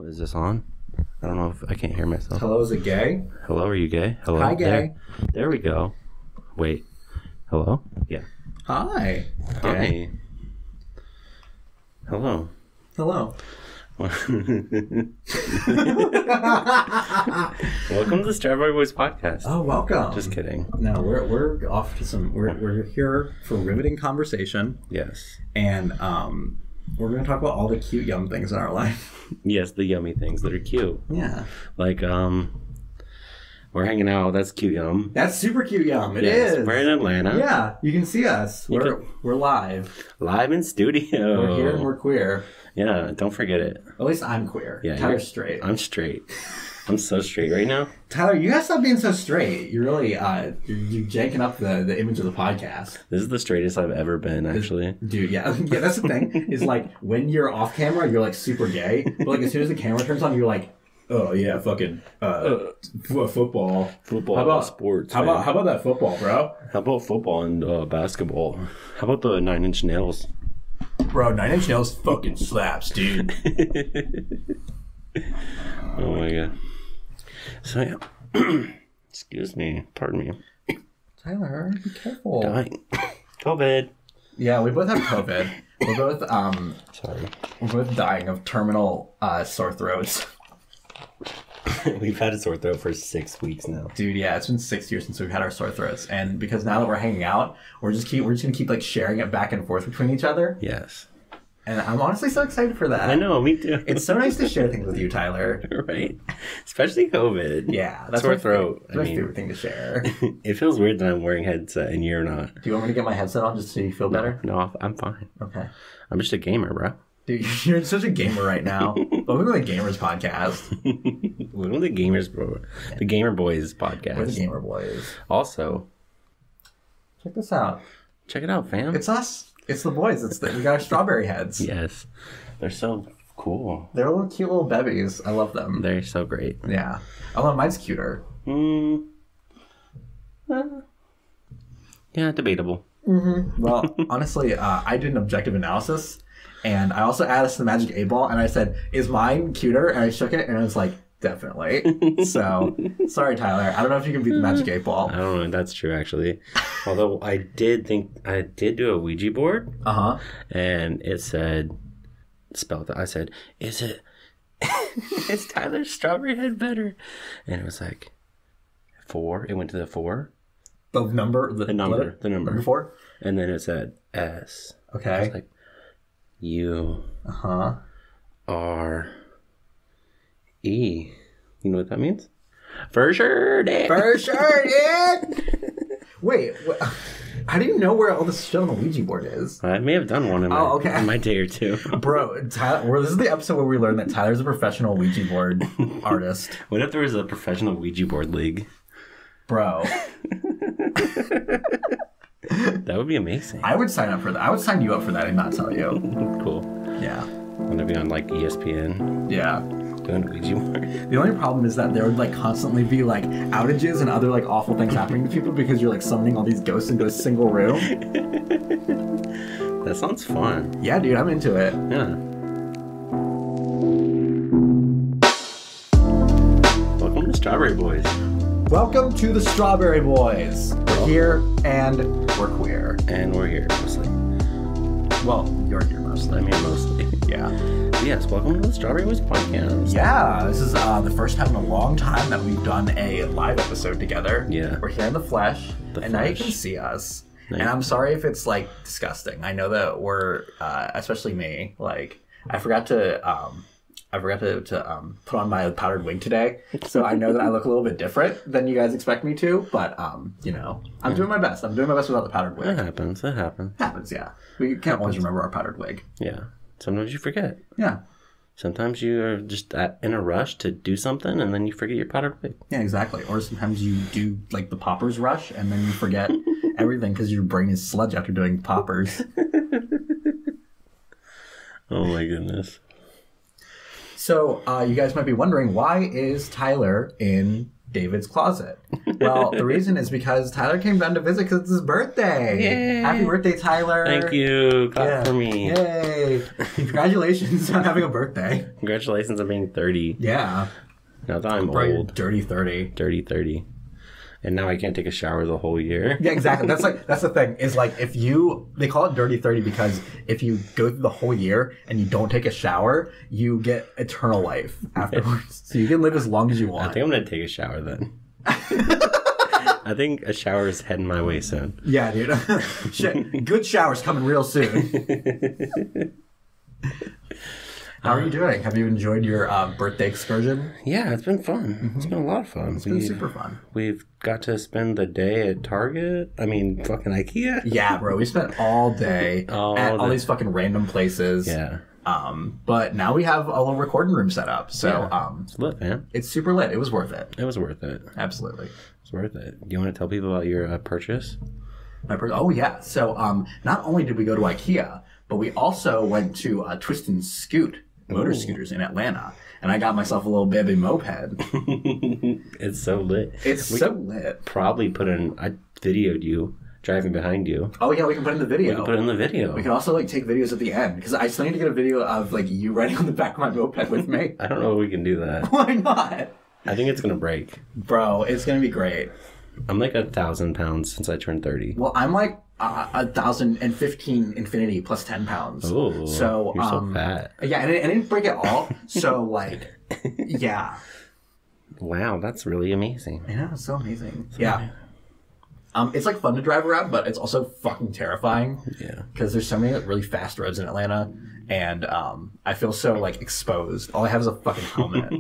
Is this on? I don't know if I can't hear myself. Hello, is it gay? Hello, are you gay? Hello. Hi, gay. There we go. Wait. Hello? Yeah. Hi. Hi. Gay. Hello. Hello. Welcome to the Strawberry Boys podcast. Oh, welcome. Just kidding. No, we're off to some. We're here for riveting conversation, Yes. and we're gonna talk about all the cute, yum things in our life. Yes, the yummy things that are cute. Yeah. Like, we're hanging out. That's cute, yum. That's super cute, yum. It Yes, is. we're in Atlanta. Yeah, you can see us. We're live. Live in studio. We're here and we're queer. Yeah, don't forget it. At least I'm queer. Yeah, Tyler's straight. I'm straight. I'm so straight right now. Tyler, you gotta stop being so straight. You're really you're janking up the image of the podcast. This is the straightest I've ever been, actually. Dude, yeah, that's the thing. Is like when you're off camera, you're like super gay, but like as soon as the camera turns on, you're like, oh yeah, fucking football. Football, how about sports. How about that football, bro? How about football and basketball? How about the 9 Inch Nails? Bro, 9 Inch Nails fucking slaps, dude. Oh my god. So yeah. Excuse me. Pardon me. Tyler, be careful. Dying. COVID. Yeah, we both have COVID. We're both Sorry. we're both dying of terminal sore throats. We've had a sore throat for 6 weeks now. Dude, yeah, it's been 6 years since we've had our sore throats, and because now that we're hanging out, we're just gonna keep like sharing it back and forth between each other. Yes. And I'm honestly so excited for that. I know, me too. It's so nice to share things with you, Tyler. Right? Especially COVID. Yeah, that's sore throat. That's my favorite thing to share. It feels weird that I'm wearing a headset and you're not. Do you want me to get my headset on just so you feel better? No, I'm fine. Okay. I'm just a gamer, bro. Dude, you're such a gamer right now. Welcome to the Gamers Podcast. Welcome to the Gamers, bro. The Gamer Boys podcast. We're the Gamer Boys. Also, Check this out. check it out, fam. It's us. It's the boys. We got our strawberry heads. Yes. They're so cool. They're little cute little bebies. I love them. They're so great. Yeah. Although mine's cuter. Yeah, debatable. Mm-hmm. Well, honestly, I did an objective analysis, and I also added us the magic 8-ball, and I said, is mine cuter? And I shook it, and I was like, definitely. So, sorry, Tyler. I don't know if you can beat the magic 8-ball. I don't know. That's true, actually. Although I did do a Ouija board. Uh-huh. And it said, I said, is Tyler's strawberry head better? And it was like 4. It went to the 4. The number? The number. Number 4? And then it said S. Okay. I was like, U. Uh-huh. R. E. You know what that means? For sure, dude. For sure, dude. Wait, how do you know where all this shit on the Ouija board is? I may have done one in my day or two. Bro, Tyler, this is the episode where we learned that Tyler's a professional Ouija board artist. What if there was a professional Ouija board league? Bro. That would be amazing. I would sign up for that. I would sign you up for that and not tell you. Cool. Yeah. I'm gonna be on like ESPN. Yeah. Doing Ouija board. The only problem is that there would like constantly be like outages and other like awful things happening to people because you're like summoning all these ghosts into a single room. That sounds fun. Yeah, dude, I'm into it. Yeah. Welcome to Strawberry Boys. Welcome to the Strawberry Boys. We're here and we're queer. And we're here mostly. Well, you're here mostly. I'm here mostly. Yeah. Yes, welcome to the Strawberry Boys podcast. Yeah, this is the first time in a long time that we've done a live episode together. Yeah. We're here in the flesh, now you can see us. Nice. And I'm sorry if it's like disgusting. I know that we're, especially me, like I forgot to put on my powdered wig today, so I know that I look a little bit different than you guys expect me to. But you know, I'm doing my best. I'm doing my best without the powdered wig. That happens. Happens, yeah. We can't always remember our powdered wig. Yeah. Sometimes you forget. Yeah. Sometimes you're just in a rush to do something, and then you forget your powdered wig. Yeah, exactly. Or sometimes you do like the poppers rush, and then you forget everything because your brain is sludge after doing poppers. Oh my goodness. So you guys might be wondering, why is Tyler in David's closet. Well, the reason is because Tyler came down to visit because it's his birthday. Yay. Happy birthday, Tyler. Thank you. Clap for me. Yay. Congratulations on having a birthday. Congratulations on being 30. Yeah. Now that I'm Right, old. dirty 30. Dirty 30. And now I can't take a shower the whole year. Yeah, exactly. That's the thing. Is like they call it dirty 30 because if you go through the whole year and you don't take a shower, you get eternal life afterwards. So you can live as long as you want. I think I'm gonna take a shower then. I think a shower is heading my way soon. Yeah, dude. Shit. Good showers coming real soon. How are you doing? Have you enjoyed your birthday excursion? Yeah, it's been fun. Mm-hmm. It's been a lot of fun. It's been super fun. We've got to spend the day at Target. I mean, fucking IKEA. Yeah, bro. We spent all day at all these fucking random places. Yeah. But now we have a little recording room set up. So it's lit, man. It's super lit. It was worth it. It was worth it. Absolutely. It's worth it. Do you want to tell people about your purchase? Oh, yeah. So not only did we go to IKEA, but we also went to Twist and Scoot motor scooters in Atlanta. And I got myself a little baby moped. It's so lit. It's so lit. Probably I videoed you driving behind you. Oh, yeah, we can put it in the video. We can put it in the video. We can also, take videos at the end. Because I still need to get a video of, you riding on the back of my moped with me. I don't know if we can do that. Why not? I think it's going to break. Bro, it's going to be great. I'm 1,000 pounds since I turned 30. Well, I'm 1,015 infinity plus 10 pounds. Oh, so you're so fat. Yeah, and it didn't break at all. So yeah. Wow, that's really amazing. I know, it's so amazing. Yeah. It's fun to drive around, but it's also fucking terrifying. Yeah. Because there's so many really fast roads in Atlanta, and I feel so exposed. All I have is a fucking helmet,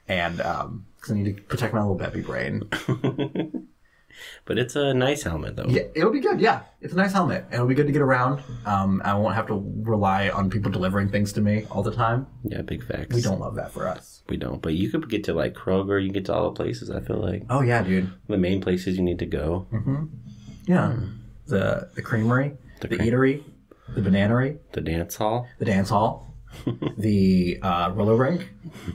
and because I need to protect my little baby brain. But it's a nice helmet, though. Yeah, it'll be good. Yeah, it's a nice helmet, and it'll be good to get around. I won't have to rely on people delivering things to me all the time. Yeah, big facts. We don't love that for us. We don't. But you could get to Kroger. You can get to all the places. I feel like. Oh yeah, dude. The main places you need to go. Mm-hmm. Yeah. The creamery, the eatery, the bananery, the dance hall, the roller rink.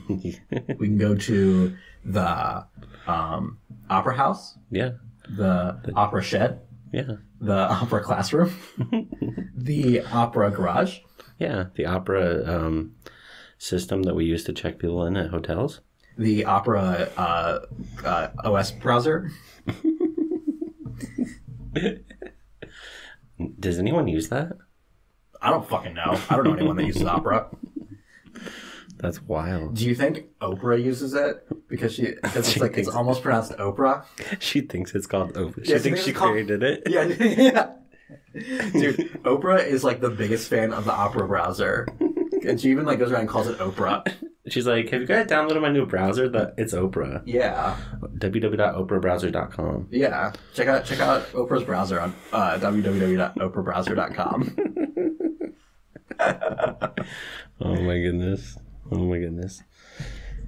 We can go to the opera house. Yeah. The opera shed. Yeah. The opera classroom. The opera garage. Yeah. The opera system that we use to check people in at hotels. The opera OS browser. Does anyone use that? I don't fucking know. I don't know anyone that uses opera. That's wild. Do you think Oprah uses it? Because it's almost pronounced Oprah. She thinks it's called Oprah. She thinks she created it. Yeah, yeah. Dude, Oprah is the biggest fan of the Opera browser. And she even goes around and calls it Oprah. She's like, have you guys downloaded my new browser? It's Oprah. Yeah. www.oprahbrowser.com. Yeah. Check out Oprah's browser on www.oprahbrowser.com. Oh my goodness.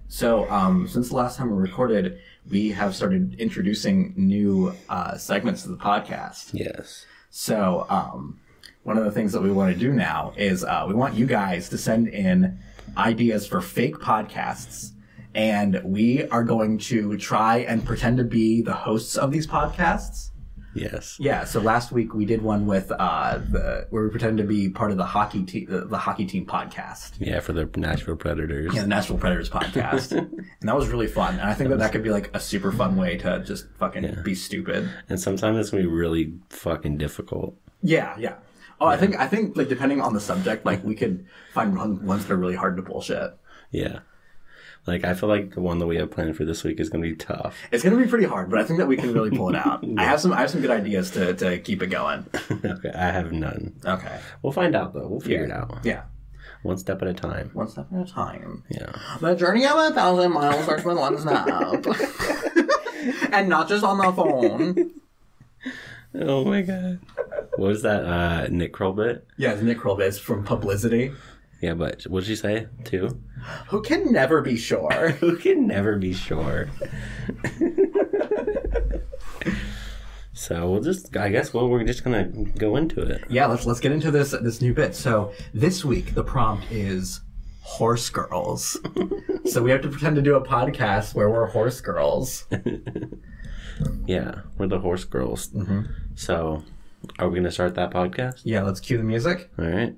So, since the last time we recorded, we have started introducing new segments to the podcast. Yes. So, one of the things that we want to do now is we want you guys to send in ideas for fake podcasts, and we are going to try and pretend to be the hosts of these podcasts. Yes. Yeah. So last week we did one with where we pretended to be part of the hockey team podcast. Yeah, for the Nashville Predators. Yeah, the Nashville Predators podcast, and that was really fun. And I think that could be a super fun way to just fucking be stupid. And sometimes it's gonna be really fucking difficult. Yeah. Yeah. Oh, yeah. I think depending on the subject, we could find ones that are really hard to bullshit. Yeah. I feel like the one that we have planned for this week is going to be tough. It's going to be pretty hard, but I think that we can really pull it out. Yeah. I have some good ideas to keep it going. Okay, I have none. Okay. We'll find out, though. We'll figure it out. Yeah. One step at a time. One step at a time. Yeah. The journey of 1,000 miles starts with one step. And not just on the phone. Oh my god. What was that Nick Kroll bit? Yeah, it's Nick Kroll bit. It's from Publicity. Yeah, but what did she say, too? Who can never be sure. Who can never be sure. So we're just going to go into it. Yeah, let's get into this new bit. So this week, the prompt is horse girls. So we have to pretend to do a podcast where we're horse girls. Yeah, we're the horse girls. Mm-hmm. So, are we going to start that podcast? Yeah, let's cue the music. All right.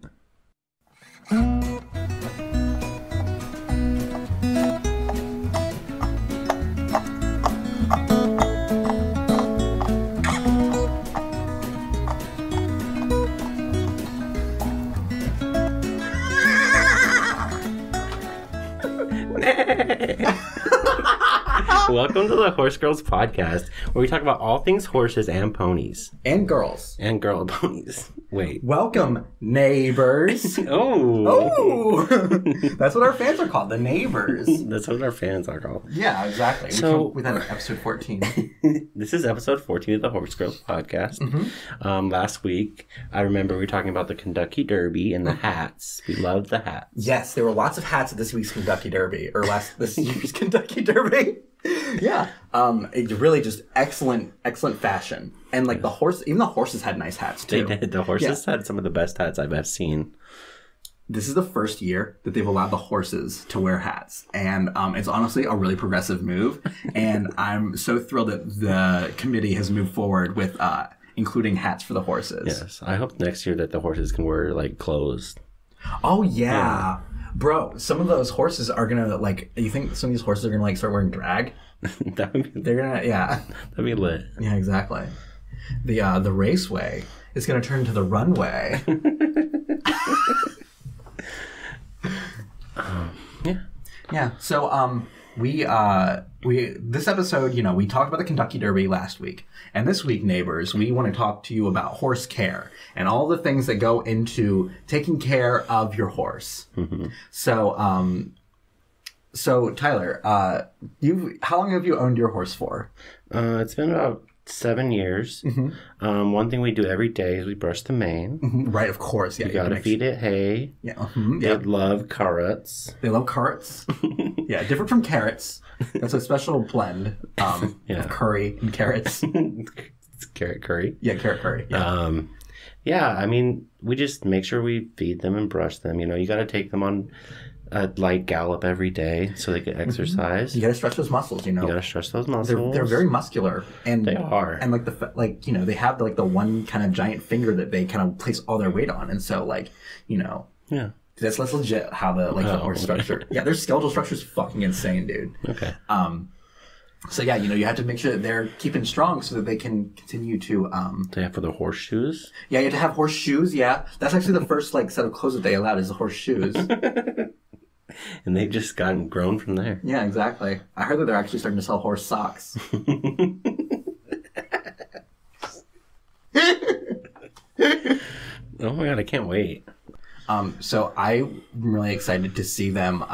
Welcome to the Horse Girls podcast, where we talk about all things horses and ponies. And girls. And girl ponies. Wait. Welcome, neighbors. Oh. That's what our fans are called, the neighbors. That's what our fans are called. Yeah, exactly. So, with that episode 14. This is episode 14 of the Horse Girls podcast. Mm-hmm. Last week, I remember we were talking about the Kentucky Derby and the hats. We loved the hats. Yes, there were lots of hats at this week's Kentucky Derby, or this year's Kentucky Derby. Yeah. It's really just excellent fashion. And like even the horses had nice hats too. They did. The horses had some of the best hats I've ever seen. This is the first year that they've allowed the horses to wear hats. And it's honestly a really progressive move. And I'm so thrilled that the committee has moved forward with including hats for the horses. Yes. I hope next year that the horses can wear like clothes. Oh, yeah. Bro, some of those horses are gonna you think some of these horses are gonna start wearing drag? They're gonna, yeah. That'd be lit. Yeah, exactly. The raceway is gonna turn to the runway. Yeah. Yeah. So we this episode, we talked about the Kentucky Derby last week. And this week, neighbors, we want to talk to you about horse care and all the things that go into taking care of your horse. Mm-hmm. So Tyler, how long have you owned your horse for? It's been about 7 years. Mm-hmm. One thing we do every day is we brush the mane. Mm-hmm. Right, of course. Yeah, you gotta feed it hay. Yeah. Mm-hmm. They love carrots. They love carrots. Yeah, different from carrots. That's a special blend of curry and carrots. It's carrot curry. Yeah, carrot curry. Yeah. Yeah, I mean, we just make sure we feed them and brush them. You got to take them on a light gallop every day so they get exercise. Mm-hmm. You got to stretch those muscles, You got to stretch those muscles. They're very muscular. And they are. And they have the one kind of giant finger that they kind of place all their weight on. And so Yeah. That's legit how the horse structure. Yeah, their skeletal structure is fucking insane, dude. Okay. So yeah, you have to make sure that they're keeping strong so that they can continue to. They have for the horseshoes. Yeah, you have to have horseshoes. Yeah, that's actually the first set of clothes that they allowed is the horseshoes. And they've just gotten grown from there. Yeah, exactly. I heard that they're actually starting to sell horse socks. Oh my god, I can't wait. So I'm really excited to see them.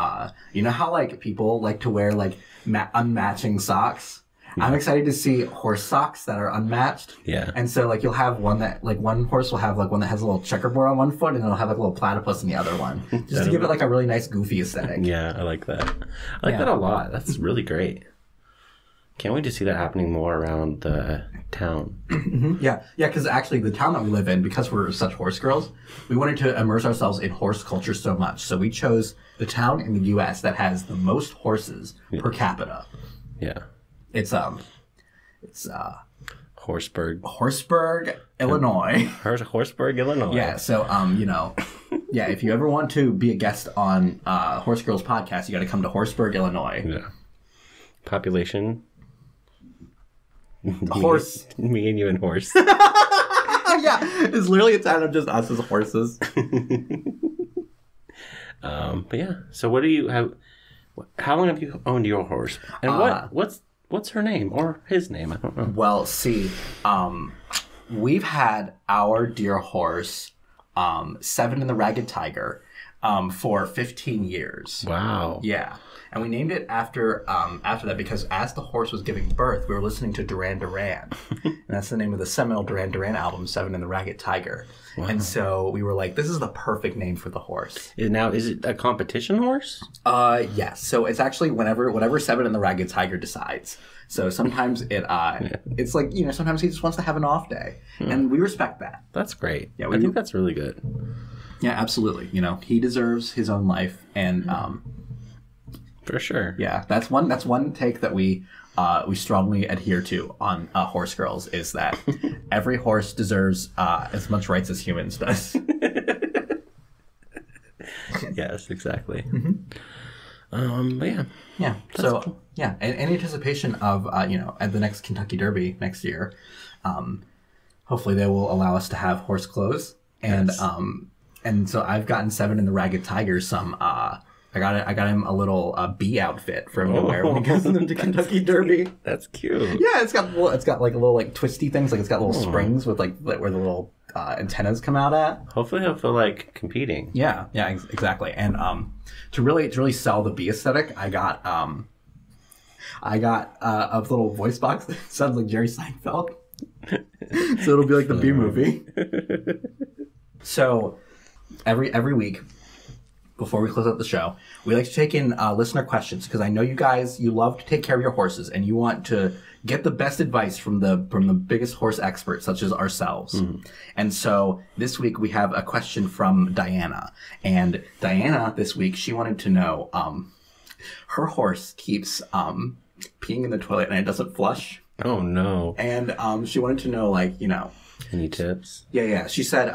You know how people like to wear unmatching socks? Yeah. I'm excited to see horse socks that are unmatched. Yeah. And so you'll have one that one horse will have one that has a little checkerboard on one foot and it'll have a little platypus in the other one. Just to give it a really nice goofy aesthetic. Yeah, I like that. I like that a lot. That's really great. Can't wait to see that happening more around the town. Mm-hmm. Yeah, because actually the town that we live in, because we're such horse girls, we wanted to immerse ourselves in horse culture so much. So we chose the town in the U.S. that has the most horses per capita. Yeah. It's Horseburg, Illinois. Horseburg, Illinois. Yeah, so if you ever want to be a guest on Horse Girls podcast, you got to come to Horseburg, Illinois. Yeah. Population. Horse. Me and you and horse. Yeah, it's literally a town of just us as horses. But yeah, so what do you have? How long have you owned your horse? And what's her name or his name? I don't know. Well, see, we've had our dear horse, Seven and the Ragged Tiger, for 15 years. Wow. Yeah. And we named it after that because as the horse was giving birth, we were listening to Duran Duran. And that's the name of the seminal Duran Duran album, Seven and the Ragged Tiger. Wow. And so we were like, this is the perfect name for the horse. Now, is it a competition horse? Yes. So it's actually whatever Seven and the Ragged Tiger decides. So sometimes it's sometimes he just wants to have an off day. And we respect that. That's great. Yeah, I think that's really good. Yeah, absolutely. You know, he deserves his own life, and for sure. Yeah, that's one take that we strongly adhere to on Horse Girls, is that every horse deserves as much rights as humans does. Yes, exactly. But yeah. Yeah. So cool. Yeah, in anticipation of at the next Kentucky Derby next year, hopefully they will allow us to have horse clothes, and yes. And so I've gotten Seven and the Ragged Tiger some. I got him a little bee outfit for him to wear when he goes into Kentucky Derby. That's cute. Yeah, it's got like a little like twisty things, like it's got little springs with like where the little antennas come out at. Hopefully he'll feel like competing. Yeah, exactly. And to really sell the bee aesthetic, I got a little voice box that sounds like Jerry Seinfeld. So it'll be like the bee movie. So every week, before we close out the show, we like to take in listener questions, because I know you guys, you love to take care of your horses and you want to get the best advice from the biggest horse experts, such as ourselves. And so this week we have a question from Diana. And Diana, this week, she wanted to know, her horse keeps peeing in the toilet and it doesn't flush. Oh, no. And she wanted to know, like, any tips? Yeah. She said,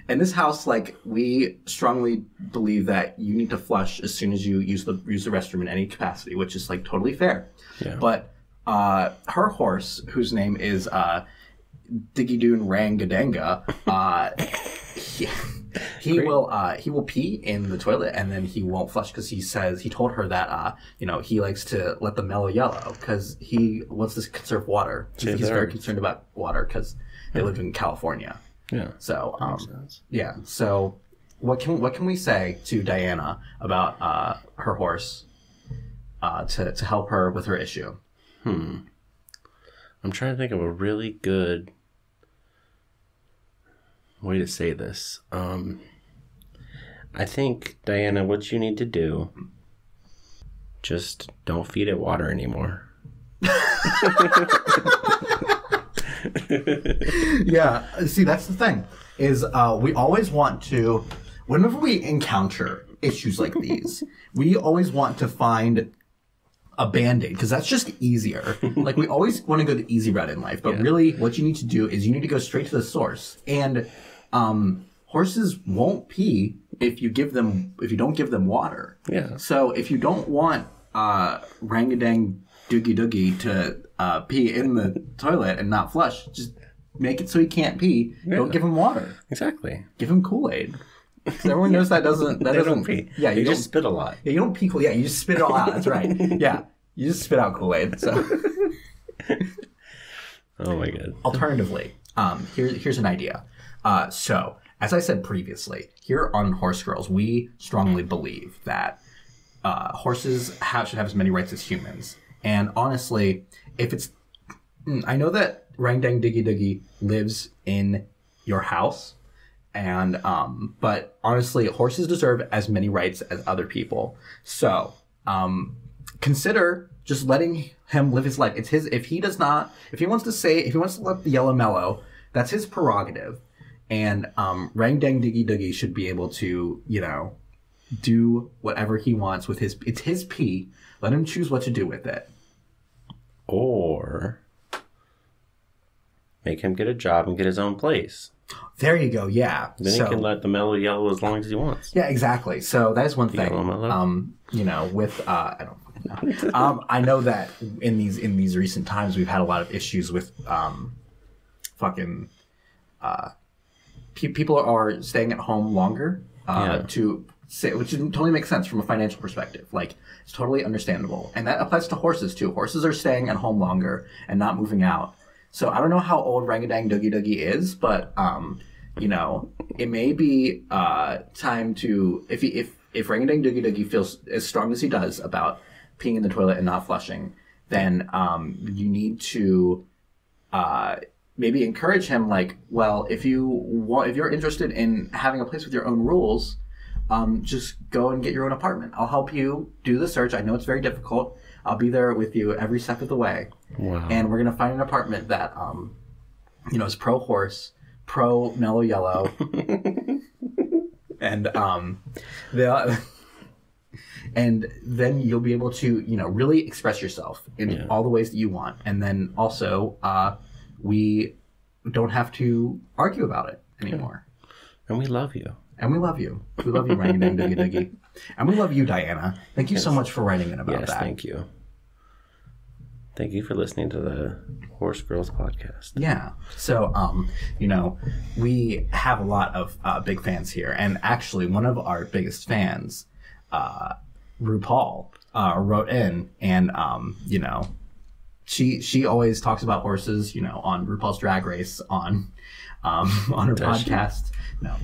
in this house, like, we strongly believe that you need to flush as soon as you use the restroom in any capacity, which is like totally fair. Yeah. But her horse, whose name is Diggy-Doon Rangadanga, he will pee in the toilet and then he won't flush, because he told her that he likes to let the mellow yellow because he wants to conserve water. He's very concerned about water because they live in California. Yeah. So yeah. So what can we say to Diana about her horse to help her with her issue? I'm trying to think of a really good way to say this. I think, Diana, what you need to do, just don't feed it water anymore. Yeah. See, that's the thing, is we always want to, whenever we encounter issues like these, we always want to find a Band-Aid, because that's just easier. Like, we always want to go the easy route in life, but really what you need to do is you need to go straight to the source. And horses won't pee if you don't give them water. Yeah. So if you don't want Rangadang Doogie Doogie to pee in the toilet and not flush, just make it so he can't pee. Yeah. Don't give him water. Exactly. Give him Kool-Aid. Because everyone knows that doesn't pee. Yeah, you just spit a lot. Yeah, you don't pee Kool-Aid. Yeah, you just spit it all out. That's right. Yeah, you just spit out Kool-Aid. So. Oh my god. Alternatively, here's an idea. So, as I said previously, here on Horse Girls, we strongly believe that horses should have as many rights as humans. And honestly, I know that Rang Dang Diggy Diggy lives in your house, and but honestly, horses deserve as many rights as other people. So, consider just letting him live his life. It's his. If he wants to let the yellow mellow, that's his prerogative. And Rang Dang Diggy Diggy should be able to, do whatever he wants with it's his pee. Let him choose what to do with it. Or make him get a job and get his own place. There you go, yeah. Then he can let the mellow yellow as long as he wants. Yeah, exactly. So that is one thing. With I don't know. I know that in these recent times we've had a lot of issues with people are staying at home longer which totally makes sense from a financial perspective. Like, it's totally understandable. And that applies to horses too. Horses are staying at home longer and not moving out. So I don't know how old Rangadang Doogie Doogie is, but it may be time to, if Rangadang Doogie Doogie feels as strong as he does about peeing in the toilet and not flushing, then you need to maybe encourage him, like, well, if you're interested in having a place with your own rules, just go and get your own apartment. I'll help you do the search. I know it's very difficult. I'll be there with you every step of the way. Wow. And we're going to find an apartment that, is pro-horse, pro mellow yellow. And and then you'll be able to, really express yourself in all the ways that you want. And then also, we don't have to argue about it anymore. And we love you. And we love you. We love you, Rangy Dang Doogie Doogie. And we love you, Diana. Thank you so much for writing in about that. Yes, thank you. Thank you for listening to the Horse Girls podcast. Yeah. So, we have a lot of big fans here. And actually, one of our biggest fans, RuPaul, wrote in and, she always talks about horses, on RuPaul's Drag Race on her podcast. No.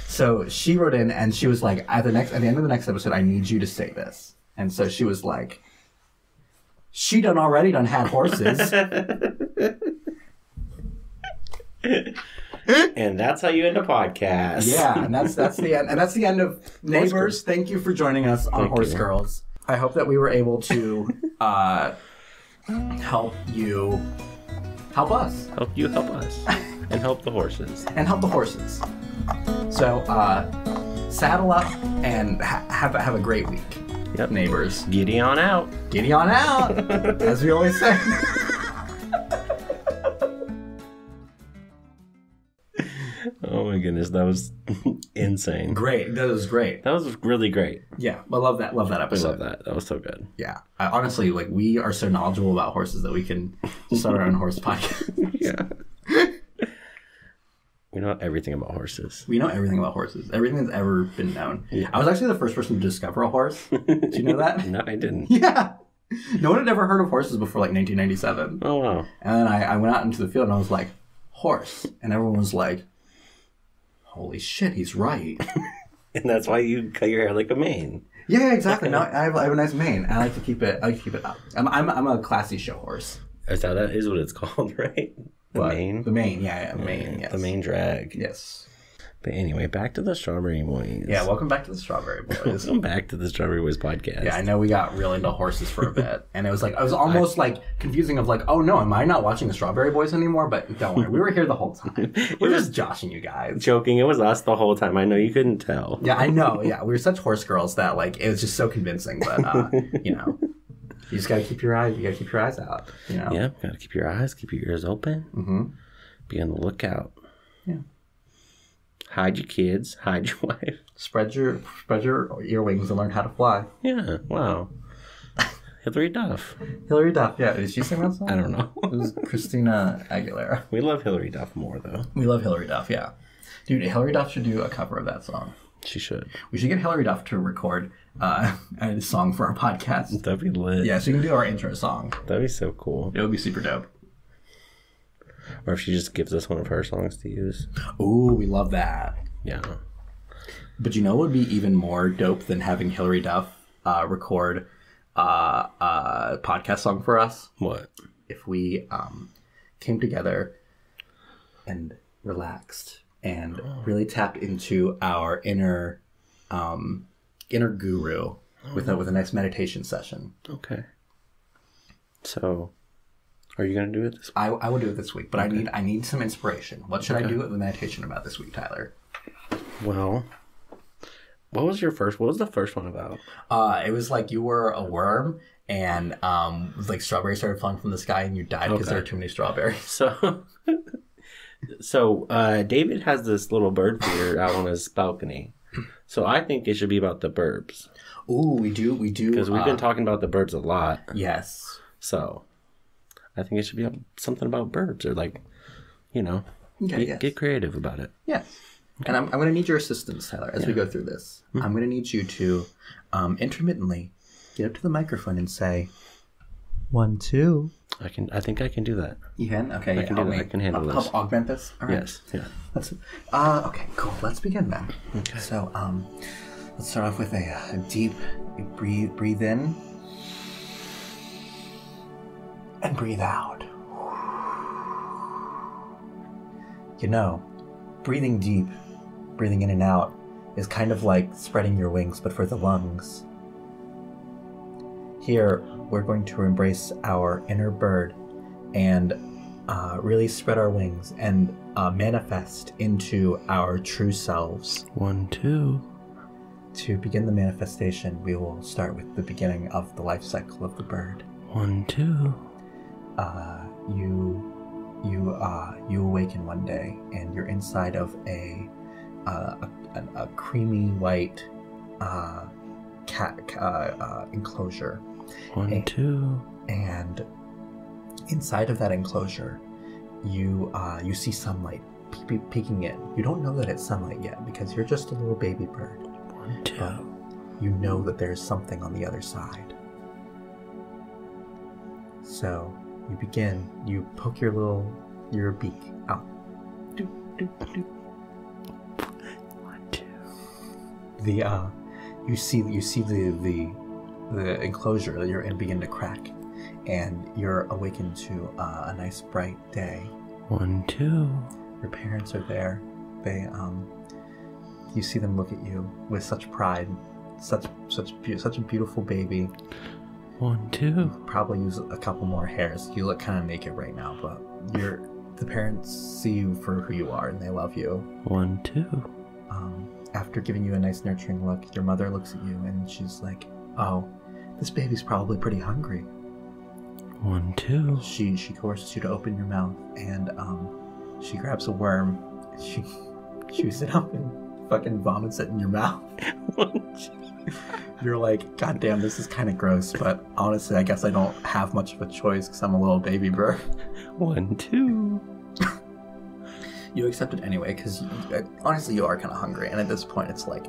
So she wrote in and she was like, at the end of the next episode, I need you to say this. And so she was like, she done had horses. And that's how you end a podcast. Yeah, and that's the end. And that's the end of Neighbors. Thank you for joining us on Horse Girls. I hope that we were able to help you help us. Help you help us. And help the horses. And help the horses. So saddle up and have a great week. Yep. Neighbors. Giddy on out. Giddy on out, as we always say. Oh my goodness, that was insane. Great. That was great. That was really great. Yeah, I love that. Love that episode. I love that. That was so good. Yeah. Honestly, we are so knowledgeable about horses that we can start our own horse podcast. Yeah. We know everything about horses. We know everything about horses. Everything that's ever been known. Yeah. I was actually the first person to discover a horse. Did you know that? No, I didn't. Yeah. No one had ever heard of horses before 1997. Oh, wow. And then I went out into the field and I was like, horse. And everyone was like, holy shit, he's right. And that's why you cut your hair like a mane. Yeah, exactly. No, I have a nice mane. I like to keep it up. I'm a classy show horse. Is that is what it's called, right? The mane? The mane, yeah, mane, yes. The mane drag. Yes. But anyway, back to the Strawberry Boys. Yeah, welcome back to the Strawberry Boys. Welcome back to the Strawberry Boys podcast. Yeah, I know we got real into horses for a bit. And it was almost confusing of oh no, am I not watching the Strawberry Boys anymore? But don't worry, we were here the whole time. We're just joshing you guys. Joking, it was us the whole time. I know you couldn't tell. Yeah, I know. Yeah, we were such horse girls that it was just so convincing. But, you just gotta keep your eyes out. Yeah, gotta keep your eyes, keep your ears open. Mm-hmm. Be on the lookout. Yeah. Hide your kids. Hide your wife. Spread your ear wings and learn how to fly. Yeah. Wow. Hilary Duff. Hilary Duff. Yeah. Did she sing that song? I don't know. It was Christina Aguilera. We love Hilary Duff more though. We love Hilary Duff. Yeah. Dude, Hilary Duff should do a cover of that song. She should. We should get Hilary Duff to record a song for our podcast. That'd be lit. Yeah, so you can do our intro song. That'd be so cool. It would be super dope. Or if she just gives us one of her songs to use. Ooh, we love that. Yeah. But what would be even more dope than having Hilary Duff record a podcast song for us? What? If we came together and relaxed and really tapped into our inner guru with a nice meditation session. Okay. So, are you going to do it this week? I will do it this week, but okay. I need some inspiration. What should I do with the meditation about this week, Tyler? Well, what was the first one about? It was you were a worm and strawberries started falling from the sky and you died because there were too many strawberries. So David has this little bird feeder out on his balcony. So I think it should be about the burbs. Ooh, we do. Because we've been talking about the burbs a lot. Yes. So I think it should be something about burbs or get creative about it. Yes. Okay. And I'm going to need your assistance, Tyler, as we go through this. Mm-hmm. I'm going to need you to intermittently get up to the microphone and say, 1, 2. I think I can do that. You can? Okay. I can do that. I can handle this. Help augment this? All right. Yes. Yeah. Okay, cool. Let's begin then. Okay. So, let's start off with a deep breathe in and breathe out. Breathing deep, breathing in and out is kind of like spreading your wings, but for the lungs. Here, we're going to embrace our inner bird and really spread our wings and manifest into our true selves. 1, 2. To begin the manifestation, we will start with the beginning of the life cycle of the bird. 1, 2. You awaken one day, and you're inside of a creamy white cat enclosure. 1, 2. And inside of that enclosure, you see sunlight peeking in. You don't know that it's sunlight yet because you're just a little baby bird. 1, 2. But you know that there's something on the other side. So you begin. You poke your beak out. Doop, doop, doop. 1, 2. You see the enclosure that you're in begin to crack, and you're awakened to a nice bright day. 1, 2. Your parents are there. You see them look at you with such pride. Such a beautiful baby. 1, 2. Probably use a couple more hairs. You look kind of naked right now, but the parents see you for who you are, and they love you. 1, 2. After giving you a nice nurturing look, your mother looks at you and she's like, "Oh, this baby's probably pretty hungry." 1, 2. She coerces you to open your mouth, and she grabs a worm, she chews it up and fucking vomits it in your mouth. 1, 2. You're like, "God damn, this is kind of gross, but honestly, I guess I don't have much of a choice because I'm a little baby bird." 1, 2. You accept it anyway because honestly, you are kind of hungry, and at this point, it's like,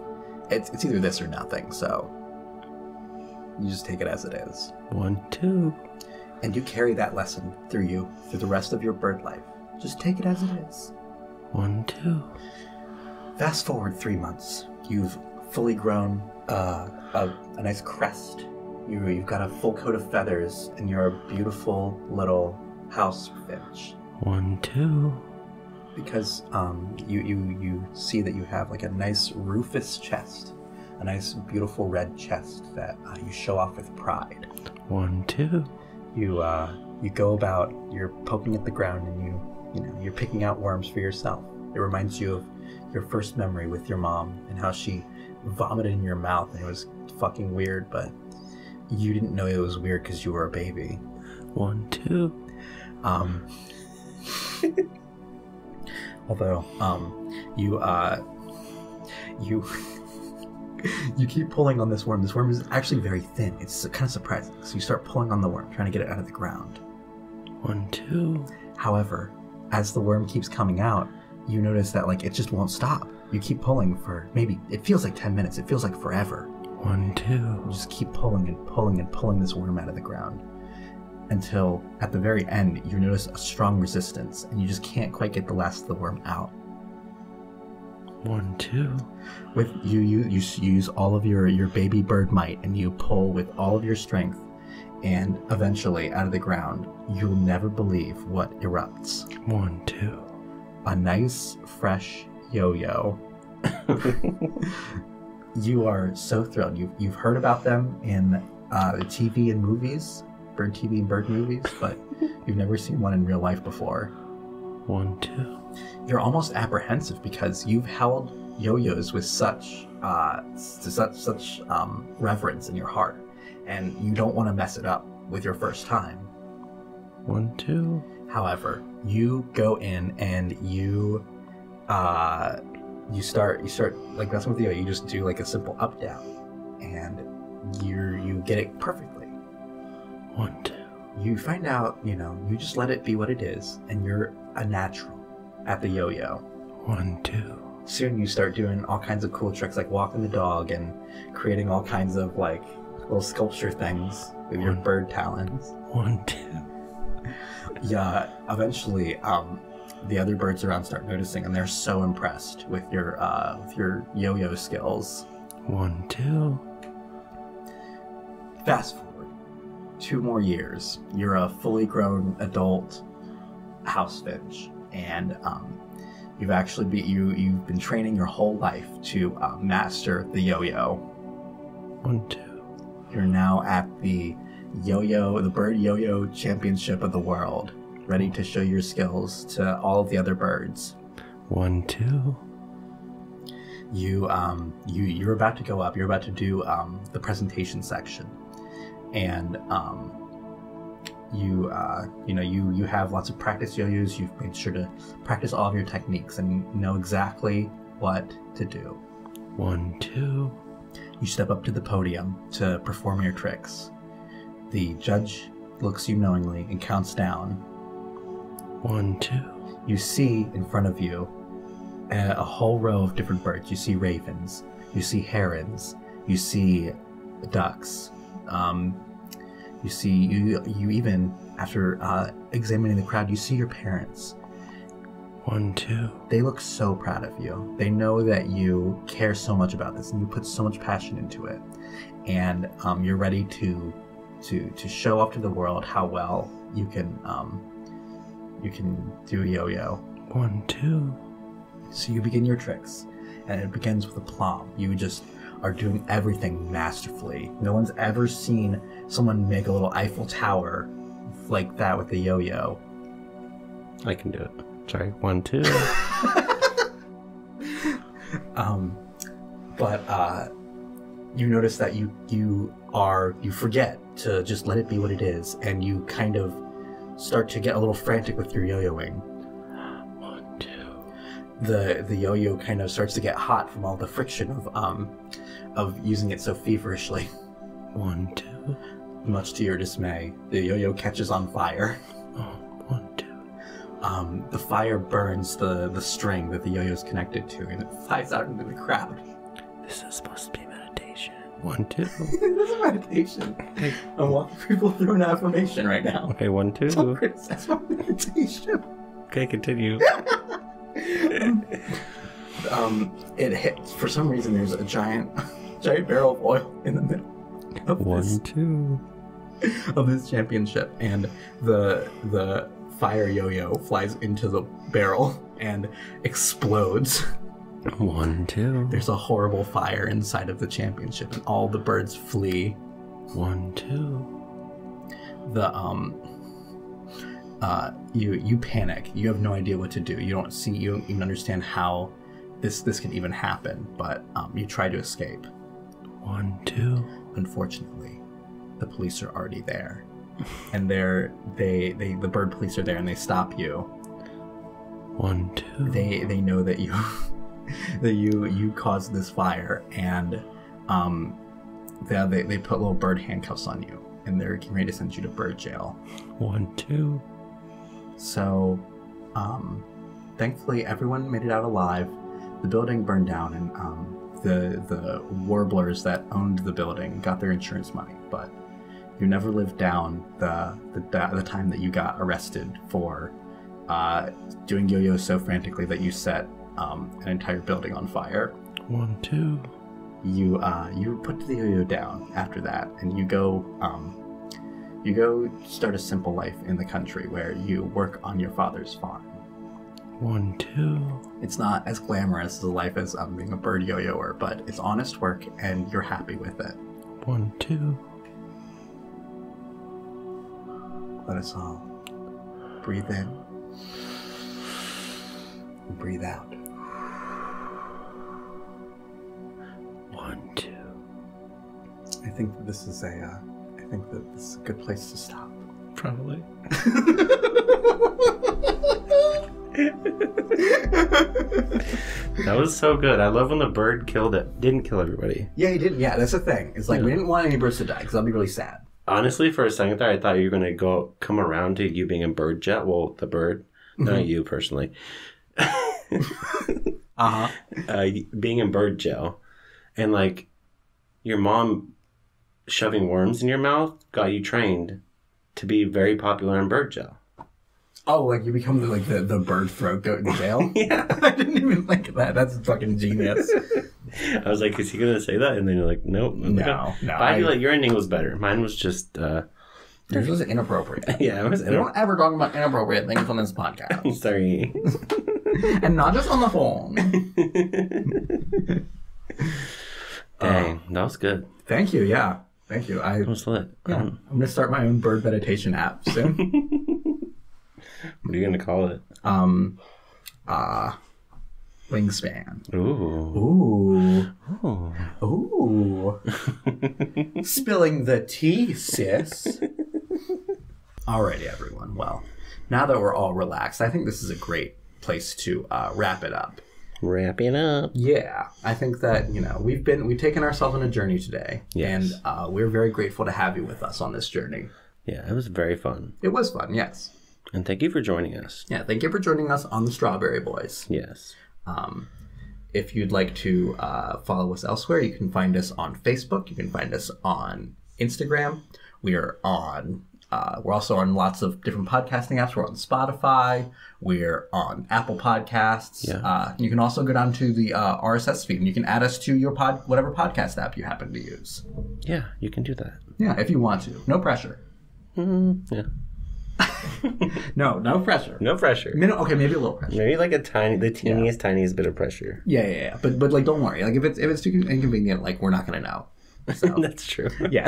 it's either this or nothing. So you just take it as it is. 1, 2. And you carry that lesson through the rest of your bird life. Just take it as it is. 1, 2. Fast forward 3 months. You've fully grown a nice crest. You've got a full coat of feathers, and you're a beautiful little house finch. 1, 2. Because you see that you have like a nice rufous chest, a nice beautiful red chest that you show off with pride. 1, 2. You go about, you're poking at the ground, and you're picking out worms for yourself. It reminds you of your first memory with your mom and how she vomited in your mouth, and it was fucking weird, but you didn't know it was weird because you were a baby. 1, 2. Although, you keep pulling on this worm. This worm is actually very thin. It's kind of surprising. So you start pulling on the worm, trying to get it out of the ground. 1, 2. However, as the worm keeps coming out, you notice that it just won't stop. You keep pulling for maybe, it feels like 10 minutes. It feels like forever. 1, 2. You just keep pulling and pulling and pulling this worm out of the ground. Until at the very end, you notice a strong resistance, and you just can't quite get the last of the worm out. 1, 2. With you use all of your baby bird might, and you pull with all of your strength, and eventually, out of the ground, you'll never believe what erupts. 1, 2. A nice, fresh yo-yo. You are so thrilled. You've heard about them in the TV and movies. Bird TV and bird movies, but you've never seen one in real life before. 1, 2. You're almost apprehensive because you've held yo-yos with such reverence in your heart, and you don't want to mess it up with your first time. 1, 2. However, you go in and you start messing with the yo. You just do a simple up down, and you get it perfectly. 1, 2. You find out, you just let it be what it is, and you're a natural at the yo-yo. 1, 2. Soon you start doing all kinds of cool tricks like walking the dog and creating all kinds of little sculpture things with your bird talons. 1, 2. Yeah, eventually the other birds around start noticing, and they're so impressed with your yo-yo skills. 1, 2. Fast forward 2 more years, you're a fully grown adult house finch, and you've been training your whole life to master the yo-yo. 1, 2. You're now at the bird yo-yo championship of the world. ready to show your skills to all of the other birds. 1, 2. You're about to go up. You're about to do the presentation section, and you have lots of practice yo-yos. You've made sure to practice all of your techniques and know exactly what to do. 1, 2. You step up to the podium to perform your tricks. The judge looks you knowingly and counts down. 1, 2. You see in front of you a whole row of different birds. You see ravens, you see herons, you see ducks. You even, after examining the crowd, you see your parents. 1, 2. They look so proud of you. They know that you care so much about this and you put so much passion into it. And you're ready to show off to the world how well you can do a yo-yo. 1, 2. So you begin your tricks, and it begins with aplomb. You just are doing everything masterfully. No one's ever seen someone make a little Eiffel Tower like that with a yo-yo. I can do it. Sorry, 1, 2. But you notice that you forget to just let it be what it is, and you kind of start to get a little frantic with your yo-yoing. 1, 2. The yo-yo kind of starts to get hot from all the friction of using it so feverishly. 1, 2. Much to your dismay, the yo-yo catches on fire. Oh, 1, 2. The fire burns the string that the yo-yo is connected to, and it flies out into the crowd. This is supposed to be meditation. 1, 2. This is meditation. Okay. I'm walking people through an affirmation right now. Okay, 1, 2. Don't criticize my meditation. Okay, continue. It hits. For some reason, there's a giant barrel of oil in the middle of 1, 2. of this championship, and the fire yo-yo flies into the barrel and explodes. 1, 2. There's a horrible fire inside of the championship, and all the birds flee. 1, 2. You panic. You have no idea what to do. You don't even understand how this can even happen. But you try to escape. 1, 2. Unfortunately, the police are already there, and the bird police are there, and they stop you. 1, 2. They know that you you caused this fire, and they put little bird handcuffs on you, and they're getting ready to send you to bird jail. 1, 2. So, thankfully, everyone made it out alive. The building burned down, and the warblers that owned the building got their insurance money. But you never lived down the time that you got arrested for doing yo-yos so frantically that you set an entire building on fire. 1, 2. You put the yo-yo down after that, and you go start a simple life in the country where you work on your father's farm. 1, 2. It's not as glamorous as a life as being a bird yo-yoer, but it's honest work, and you're happy with it. 1, 2. Let us all breathe in and breathe out. 1, 2. I think that this is a good place to stop. Probably. That was so good. I love when the bird didn't kill everybody. Yeah, he didn't. Yeah, that's the thing. It's like we didn't want any birds to die because that'd be really sad. Honestly, for a second there, I thought you were going to come around to you being a bird jet. Well, the bird. Not you, personally. Being in bird jail. And, like, your mom shoving worms in your mouth got you trained to be very popular in bird jail. Oh, like you become the bird throat goat in jail? Yeah. I didn't even think of that. That's fucking genius. I was like, is he going to say that? And then you're like, nope. No. But I feel like your ending was better. Mine was just... Yours was inappropriate. Yeah, it was We don't ever talk about inappropriate things on this podcast. Sorry. And not just on the phone. Dang, that was good. Thank you, yeah. Thank you. It was lit. I'm going to start my own bird meditation app soon. What are you gonna call it? Wingspan. Ooh. Ooh. Spilling the tea, sis. Alrighty, everyone. Well, now that we're all relaxed, I think this is a great place to wrap it up. Wrap it up. Yeah, I think that, we've taken ourselves on a journey today. Yes. And we're very grateful to have you with us on this journey. Yeah, it was very fun. It was fun, yes. And thank you for joining us. Yeah, thank you for joining us on the Strawberry Boys. Yes. If you'd like to follow us elsewhere, you can find us on Facebook. You can find us on Instagram. We're also on lots of different podcasting apps. We're on Spotify. We're on Apple Podcasts. Yeah. You can also go down to the RSS feed, and you can add us to your whatever podcast app you happen to use. Yeah, you can do that. Yeah, if you want to. No pressure. Yeah. No pressure. No pressure. Okay, maybe a little pressure. Maybe like the tiniest bit of pressure. Yeah. But like, don't worry. Like, if it's too inconvenient, like, we're not gonna know. So. That's true. Yeah.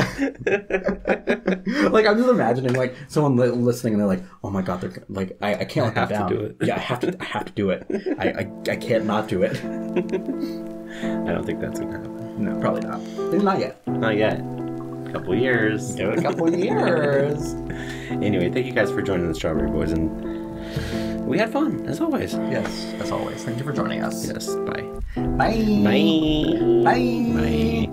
Like, I'm just imagining like someone listening and they're like, "Oh my god, they're like, I can't let them down." To do it. Yeah, I have to do it. I can't not do it. I don't think that's gonna happen. No, probably not. Not yet. Not yet. Couple years. Do it a couple years. Anyway, thank you guys for joining the Strawberry Boys, and we had fun as always. Yes, as always. Thank you for joining us. Yes. Bye. Bye. Bye. Bye. Bye.